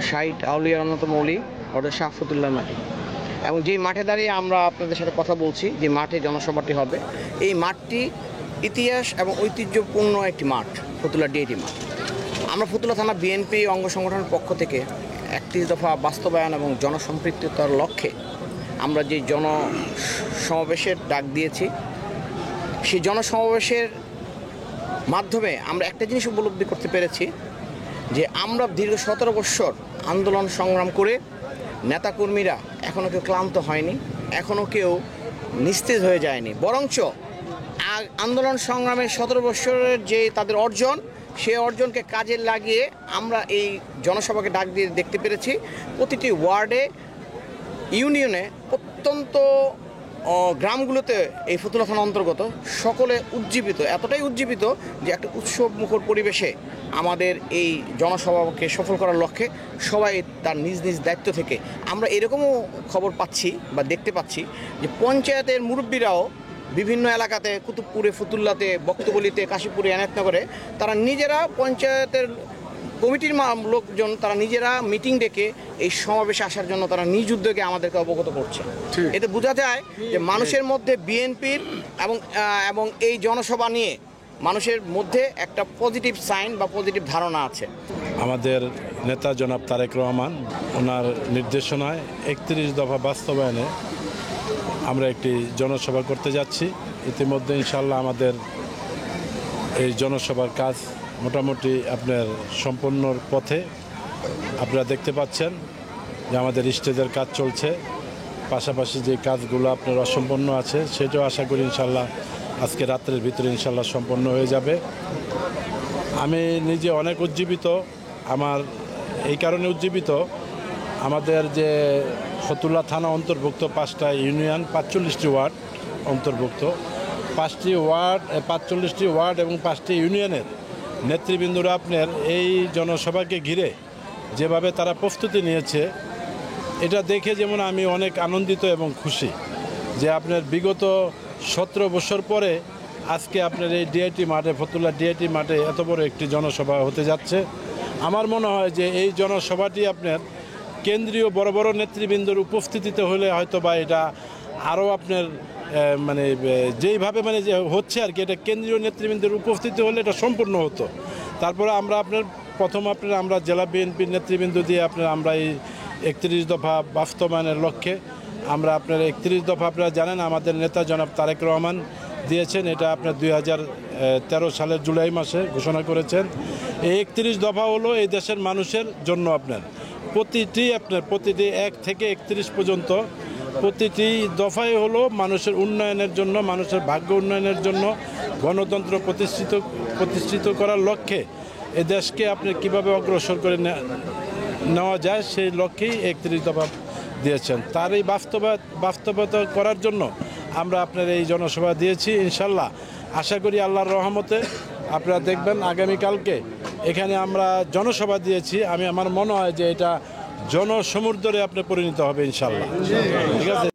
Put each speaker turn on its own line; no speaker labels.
ষাট আউলিয়ার অন্যতম অলি অর্থাৎ শাহ ফতুল্লাহ মাটি, এবং যেই মাঠে দাঁড়িয়ে আমরা আপনাদের সাথে কথা বলছি, যে মাঠে জনসভাটি হবে, এই মাঠটি ইতিহাস এবং ঐতিহ্যপূর্ণ একটি মাঠ, ফতুল্লা ডিএটি মাঠ। আমরা ফতুল্লা থানা বিএনপি অঙ্গ সংগঠনের পক্ষ থেকে 31 দফা বাস্তবায়ন এবং জনসম্পৃক্ততার লক্ষ্যে আমরা যে জনসমাবেশের ডাক দিয়েছি, সেই জনসমাবেশের মাধ্যমে আমরা একটা জিনিস উপলব্ধি করতে পেরেছি যে আমরা দীর্ঘ 17 বৎসর আন্দোলন সংগ্রাম করে নেতাকর্মীরা এখনও কেউ ক্লান্ত হয়নি, এখনও কেউ নিস্তেজ হয়ে যায়নি, বরঞ্চ আন্দোলন সংগ্রামের 17 বৎসরের যে তাদের অর্জন, সেই অর্জনকে কাজে লাগিয়ে আমরা এই জনসভাকে ডাক দিয়ে দেখতে পেরেছি প্রতিটি ওয়ার্ডে, ইউনিয়নে, প্রত্যন্ত গ্রামগুলোতে এই ফতুল্লা থানা অন্তর্গত সকলে উজ্জীবিত, এতটাই উজ্জীবিত যে একটা উৎসব মুখর পরিবেশে আমাদের এই জনসভাকে সফল করার লক্ষ্যে সবাই তার নিজ নিজ দায়িত্ব থেকে, আমরা এরকমও খবর পাচ্ছি বা দেখতে পাচ্ছি যে পঞ্চায়েতের মুরব্বীরাও বিভিন্ন এলাকাতে, কুতুবপুরে, ফতুল্লাতে, বক্তবলিতে, কাশীপুরে, এনায়তনগরে তারা নিজেরা, পঞ্চায়েতের কমিটির লোকজন তারা নিজেরা মিটিং ডেকে এই সমাবেশে আসার জন্য তারা নিজ উদ্যোগে আমাদেরকে অবগত করছে। এতে বোঝা যায় যে মানুষের মধ্যে বিএনপির এবং এই জনসভা নিয়ে মানুষের মধ্যে একটা পজিটিভ সাইন বা পজিটিভ ধারণা আছে।
আমাদের নেতা জনাব তারেক রহমান, ওনার নির্দেশনায় 31 দফা বাস্তবায়নে আমরা একটি জনসভা করতে যাচ্ছি। ইতিমধ্যে ইনশাল্লাহ আমাদের এই জনসভার কাজ মোটামুটি আপনার সম্পন্নর পথে। আপনারা দেখতে পাচ্ছেন যে আমাদের স্টেজের কাজ চলছে, পাশাপাশি যে কাজগুলো আপনার অসম্পন্ন আছে সেটাও আশা করি ইনশাল্লাহ আজকে রাত্রের ভিতরে ইনশাল্লাহ সম্পন্ন হয়ে যাবে। আমি নিজে অনেক উজ্জীবিত, আমার এই কারণে উজ্জীবিত, আমাদের যে ফতুল্লা থানা অন্তর্ভুক্ত 5টা ইউনিয়ন, 45টি ওয়ার্ড অন্তর্ভুক্ত, 5টি ওয়ার্ড, 45টি ওয়ার্ড এবং 5টি ইউনিয়নের নেতৃবৃন্দরা আপনার এই জনসভাকে ঘিরে যেভাবে তারা প্রস্তুতি নিয়েছে, এটা দেখে যেমন আমি অনেক আনন্দিত এবং খুশি যে আপনার বিগত 17 বছর পরে আজকে আপনার এই ডিআইটি মাঠে, ফতুল্লা ডিআইটি মাঠে এত বড় একটি জনসভা হতে যাচ্ছে। আমার মনে হয় যে এই জনসভাটি আপনার কেন্দ্রীয় বড় বড় নেতৃবৃন্দর উপস্থিতিতে হলে হয়তো বা এটা আরও আপনার মানে যেইভাবে মানে যে হচ্ছে আর কি, এটা কেন্দ্রীয় নেতৃবৃন্দের উপস্থিতি হলে এটা সম্পূর্ণ হতো। তারপরে আমরা আমরা জেলা বিএনপির নেতৃবৃন্দ দিয়ে আমরা এই 31 দফা বাস্তবায়নের লক্ষ্যে আমরা 31 দফা, আপনারা জানেন আমাদের নেতা জনাব তারেক রহমান দিয়েছেন, এটা আপনার 2013 সালের জুলাই মাসে ঘোষণা করেছেন। এই 31 দফা হলো এই দেশের মানুষের জন্য, প্রতিটি 1 থেকে 31 পর্যন্ত প্রতিটি দফাই হলো মানুষের উন্নয়নের জন্য, মানুষের ভাগ্য উন্নয়নের জন্য, গণতন্ত্র প্রতিষ্ঠিত করার লক্ষ্যে এ দেশকে কীভাবে অগ্রসর করে নেওয়া যায় সেই লক্ষ্যেই 31 দফা দিয়েছেন। তার এই বাস্তবতা করার জন্য আমরা এই জনসভা দিয়েছি। ইনশাল্লাহ আশা করি আল্লাহর রহমতে আপনারা দেখবেন আগামীকালকে এখানে আমরা জনসভা দিয়েছি, আমার মনে হয় যে এটা জনসমুদ্রে পরিণত হবে ইনশাল্লাহ। ঠিক আছে।